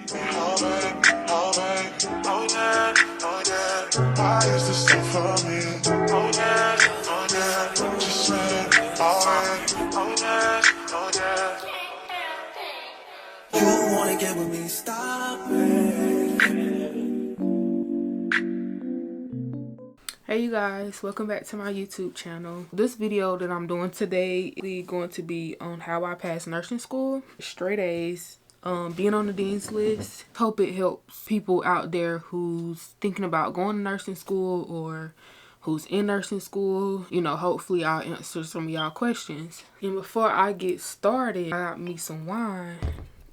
Oh, babe, oh, babe, oh, yeah, oh, yeah. Why is this so for me? Oh, yeah, oh, yeah. Just say, alright, oh, yeah, oh, yeah. You wanna get with me, stop it. Hey you guys, welcome back to my YouTube channel. This video that I'm doing today is going to be on how I passed nursing school. Straight A's, being on the dean's list. Hope it helps people out there who's thinking about going to nursing school or who's in nursing school. You know, hopefully I'll answer some of y'all questions. And before I get started, I got me some wine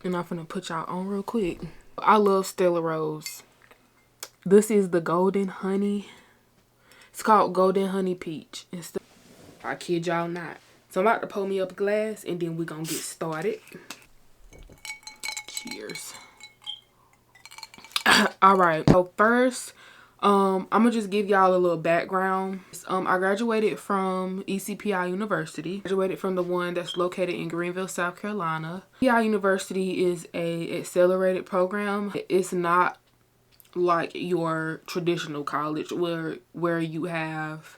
and I'm gonna put y'all on real quick. I love Stella Rose. This is the Golden Honey. It's called Golden Honey Peach. I kid y'all not. So I'm about to pour me up a glass and then we're gonna get started. Cheers. Alright, so first, I'm gonna just give y'all a little background. I graduated from ECPI University. Graduated from the one that's located in Greenville, South Carolina. ECPI University is a accelerated program. It's not like your traditional college where you have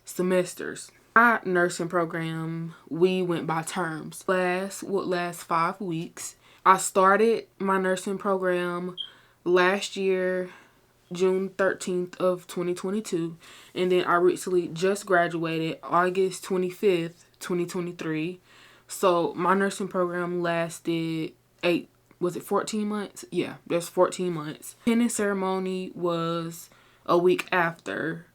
semesters. My nursing program, we went by terms. Class would last 5 weeks. I started my nursing program last year, June 13th of 2022, and then I recently just graduated August 25th, 2023. So my nursing program lasted 14 months? Yeah, that's 14 months. Pinning ceremony was a week after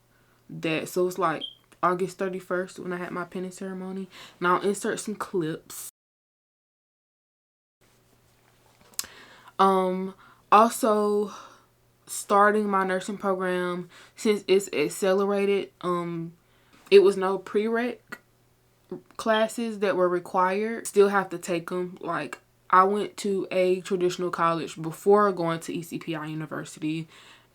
that. So it's like August 31st when I had my pinning ceremony. Now I'll insert some clips. Also starting my nursing program, since it's accelerated, it was no prereq classes that were required. Still have to take them. Like, I went to a traditional college before going to ECPI University,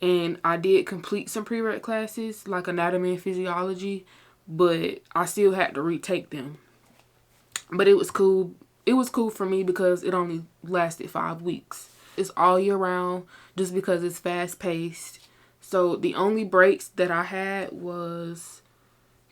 and I did complete some prereq classes like anatomy and physiology, but I still had to retake them. But it was cool. It was cool for me because it only lasted 5 weeks. It's all year round just because it's fast paced. So the only breaks that I had was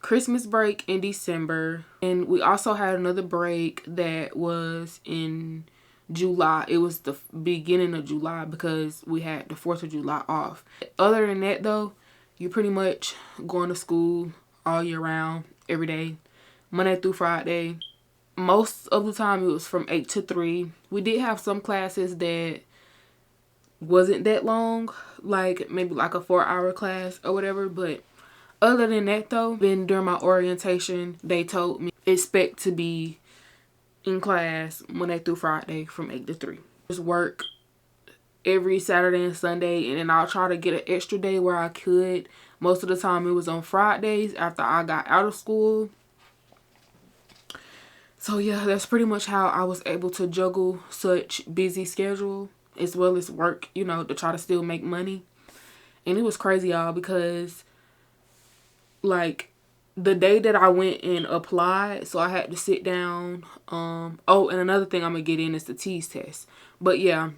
Christmas break in December, and we also had another break that was in July. It was the beginning of July because we had the 4th of July off. Other than that though, you're pretty much going to school all year round, every day, Monday through Friday. Most of the time it was from 8 to 3. We did have some classes that wasn't that long, like maybe like a 4-hour class or whatever, but other than that though, then during my orientation, they told me expect to be in class Monday through Friday from 8 to 3. Just work every Saturday and Sunday, and then I'll try to get an extra day where I could. Most of the time it was on Fridays after I got out of school. So yeah, that's pretty much how I was able to juggle such busy schedule as well as work, you know, to try to still make money. And it was crazy, y'all, because like the day that I went and applied, so I had to sit down. Oh, and another thing I'm gonna get in is the TEAS test. But yeah,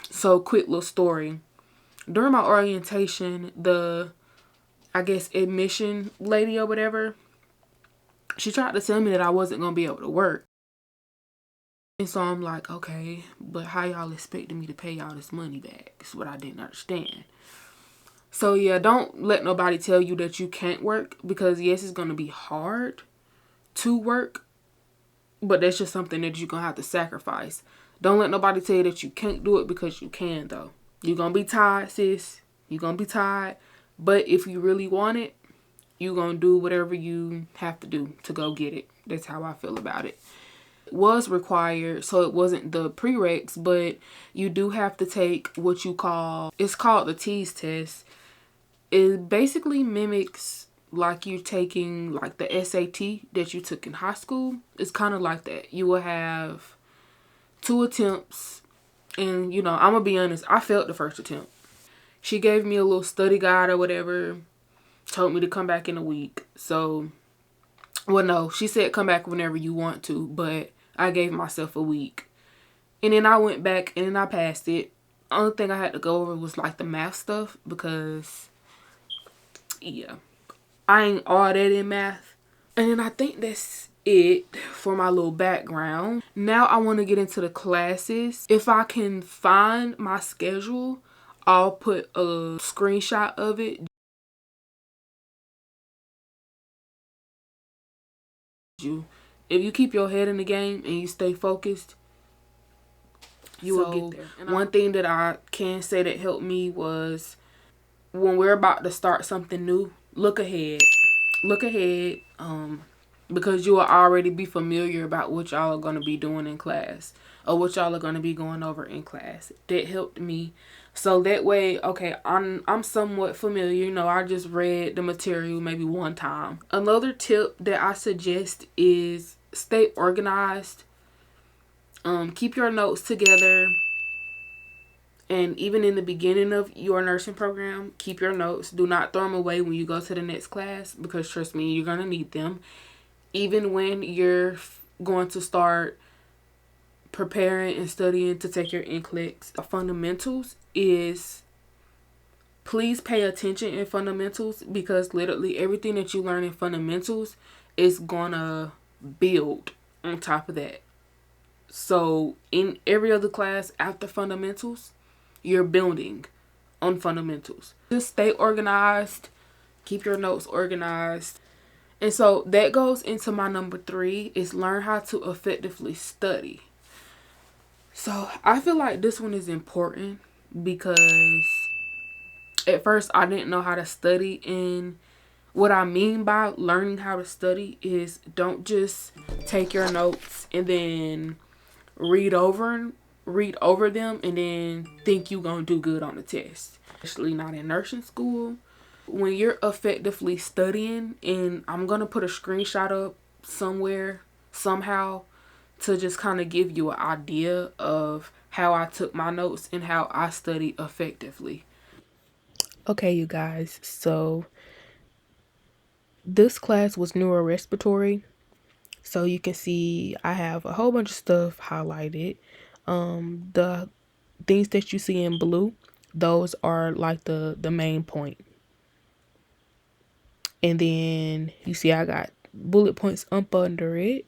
so quick little story. During my orientation, the, I guess, admission lady or whatever, she tried to tell me that I wasn't gonna be able to work. And so I'm like, okay, but how y'all expecting me to pay y'all this money back? That's what I didn't understand. So yeah, don't let nobody tell you that you can't work, because yes, it's going to be hard to work, but that's just something that you're going to have to sacrifice. Don't let nobody tell you that you can't do it, because you can though. You're going to be tired, sis. You're going to be tired. But if you really want it, you're going to do whatever you have to do to go get it. That's how I feel about it. It was required, so it wasn't the prereqs, but you do have to take what you call, it's called the TEAS test. It basically mimics like you're taking like the SAT that you took in high school. It's kind of like that. You will have 2 attempts, and you know, I'm gonna be honest, I failed the first attempt. She gave me a little study guide or whatever, told me to come back in a week. So, well, no, she said come back whenever you want to, but I gave myself a week. And then I went back and then I passed it. Only thing I had to go over was like the math stuff because, yeah, I ain't all that in math. And then I think that's it for my little background. Now I want to get into the classes. If I can find my schedule, I'll put a screenshot of it. If you keep your head in the game and you stay focused, you will get there. And one thing that I can say that helped me was when we're about to start something new, look ahead. Look ahead, because you will already be familiar about what y'all are going to be doing in class or what y'all are going to be going over in class. That helped me. So that way, okay, I'm somewhat familiar. You know, I just read the material maybe one time. Another tip that I suggest is stay organized. Keep your notes together. And even in the beginning of your nursing program, keep your notes. Do not throw them away when you go to the next class because trust me, you're going to need them. Even when you're going to start preparing and studying to take your NCLEX. Fundamentals is, please pay attention in fundamentals because literally everything that you learn in fundamentals is going to build on top of that. So in every other class after fundamentals, you're building on fundamentals. Just stay organized. Keep your notes organized. And so that goes into my number 3 is learn how to effectively study. So I feel like this one is important because at first I didn't know how to study. And what I mean by learning how to study is don't just take your notes and then read over them and then think you're going to do good on the test. Especially not in nursing school. When you're effectively studying, and I'm going to put a screenshot up somewhere, somehow, to just kind of give you an idea of how I took my notes and how I study effectively. Okay, you guys, so this class was neurorespiratory. So you can see I have a whole bunch of stuff highlighted. The things that you see in blue, those are like the main point. And then you see I got bullet points up under it.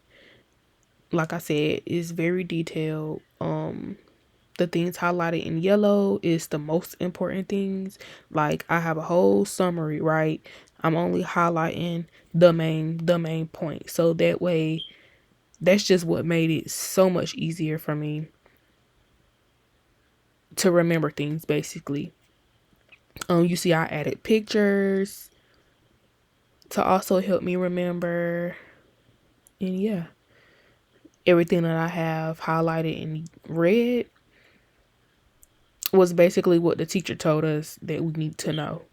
Like I said, it's very detailed. The things highlighted in yellow is the most important things. Like I have a whole summary, right? I'm only highlighting the main point. So that way, that's just what made it so much easier for me to remember things basically. You see I added pictures to also help me remember. And yeah, everything that I have highlighted in red was basically what the teacher told us that we need to know.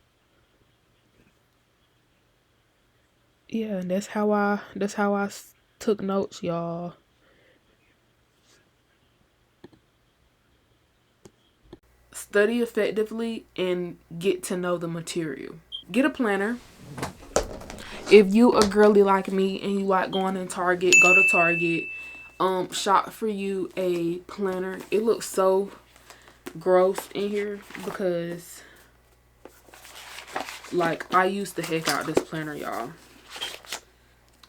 Yeah, and that's how I took notes, y'all. Study effectively and get to know the material. Get a planner. If you a girly like me and you like going in Target, go to Target. Shop for you a planner. It looks so gross in here because like I used the heck out this planner, y'all.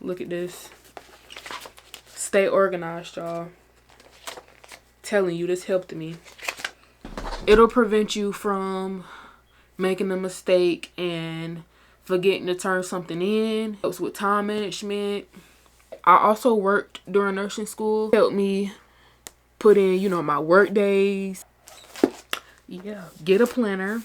Look at this. Stay organized, y'all. Telling you, this helped me. It'll prevent you from making a mistake and forgetting to turn something in. Helps with time management. I also worked during nursing school. Helped me put in, my work days. Yeah. Get a planner.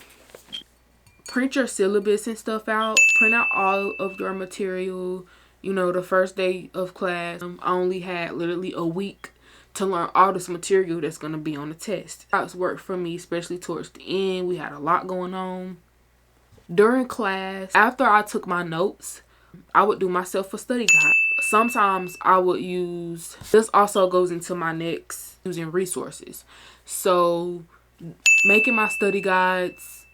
Print your syllabus and stuff out. Print out all of your material. The first day of class, I only had literally a week to learn all this material that's going to be on the test. That's worked for me, especially towards the end. We had a lot going on. During class, after I took my notes, I would do myself a study guide. Sometimes I would use, this also goes into my next, using resources. So making my study guides,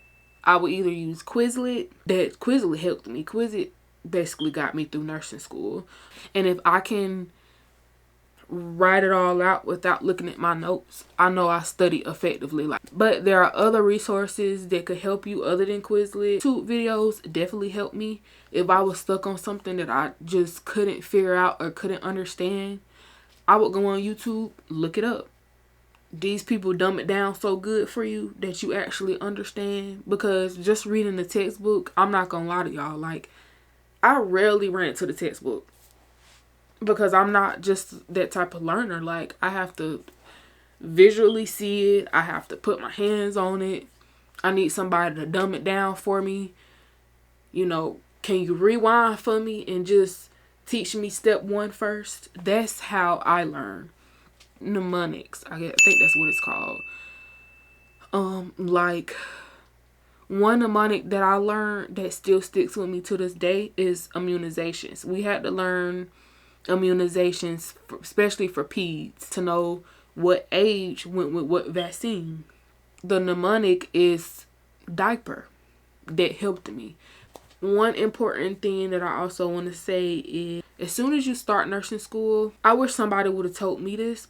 I would either use Quizlet. That Quizlet helped me. Quizlet basically got me through nursing school. And if I can write it all out without looking at my notes, I know I studied effectively. But there are other resources that could help you other than Quizlet. YouTube videos definitely help me. If I was stuck on something that I just couldn't figure out or couldn't understand, I would go on YouTube, look it up. These people dumb it down so good for you that you actually understand. Because just reading the textbook, I'm not gonna lie to y'all, like, I rarely ran to the textbook. Because I'm not just that type of learner. Like, I have to visually see it. I have to put my hands on it. I need somebody to dumb it down for me. You know, can you rewind for me and just teach me step 1 first? That's how I learn. Mnemonics. I think that's what it's called. Like, one mnemonic that I learned that still sticks with me to this day is immunizations. We had to learn immunizations, especially for peds, to know what age went with what vaccine. The mnemonic is diaper. That helped me. One important thing that I also want to say is, as soon as you start nursing school, I wish somebody would have told me this,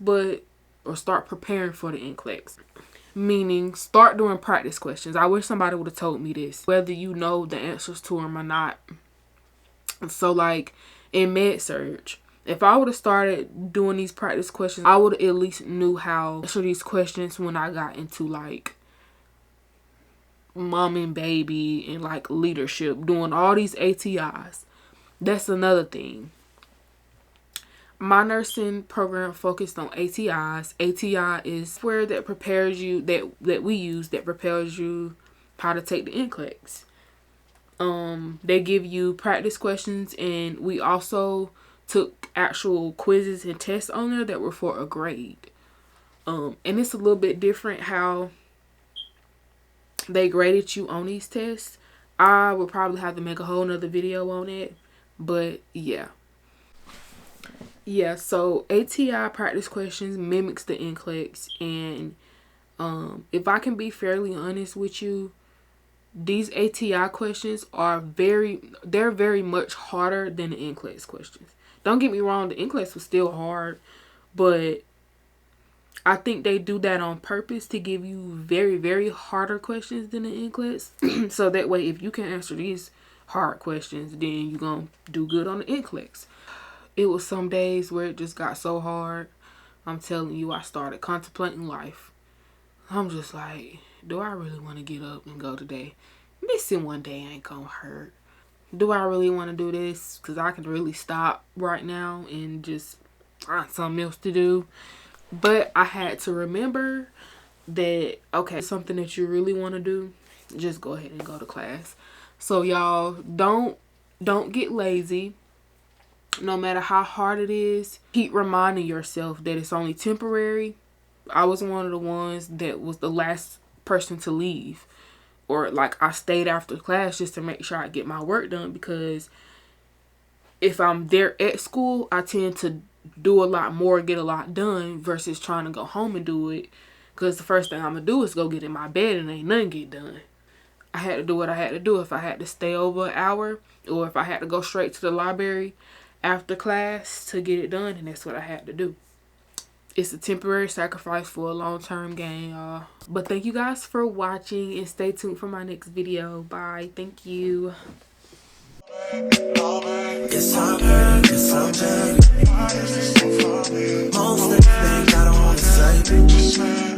or start preparing for the NCLEX. Meaning, start doing practice questions. I wish somebody would have told me this, whether you know the answers to them or not. So, like, in med-surg, if I would have started doing these practice questions, I would at least knew how to answer these questions when I got into, like, mom and baby and, like, leadership, doing all these ATIs. That's another thing. My nursing program focused on ATIs. ATI is where that prepares you, that we use, that prepares you how to take the NCLEX. They give you practice questions, and we also took actual quizzes and tests on there that were for a grade. And it's a little bit different how they graded you on these tests. I would probably have to make a whole nother video on it, but yeah. Yeah, so ATI practice questions mimics the NCLEX, and if I can be fairly honest with you, these ATI questions are very much harder than the NCLEX questions. Don't get me wrong, the NCLEX was still hard, but I think they do that on purpose to give you very harder questions than the NCLEX. So that way, if you can answer these hard questions, then you're going to do good on the NCLEX. It was some days where it just got so hard. I'm telling you, I started contemplating life. I'm just like, do I really want to get up and go today? Missing one day ain't gonna hurt. Do I really want to do this? Because I can really stop right now and just find something else to do. But I had to remember that, okay, something that you really want to do, just go ahead and go to class. So y'all, don't get lazy. No matter how hard it is, keep reminding yourself that it's only temporary. I was one of the ones that was the last person to leave. Or, like, I stayed after class just to make sure I get my work done. Because if I'm there at school, I tend to do a lot more, get a lot done, versus trying to go home and do it. Because the first thing I'm going to do is go get in my bed and ain't nothing get done. I had to do what I had to do. If I had to stay over an hour, or if I had to go straight to the library after class to get it done, and that's what I had to do. It's a temporary sacrifice for a long-term gain, y'all. But thank you guys for watching, and stay tuned for my next video. Bye. Thank you. It's all good, it's all good. Most of the things I don't wanna say.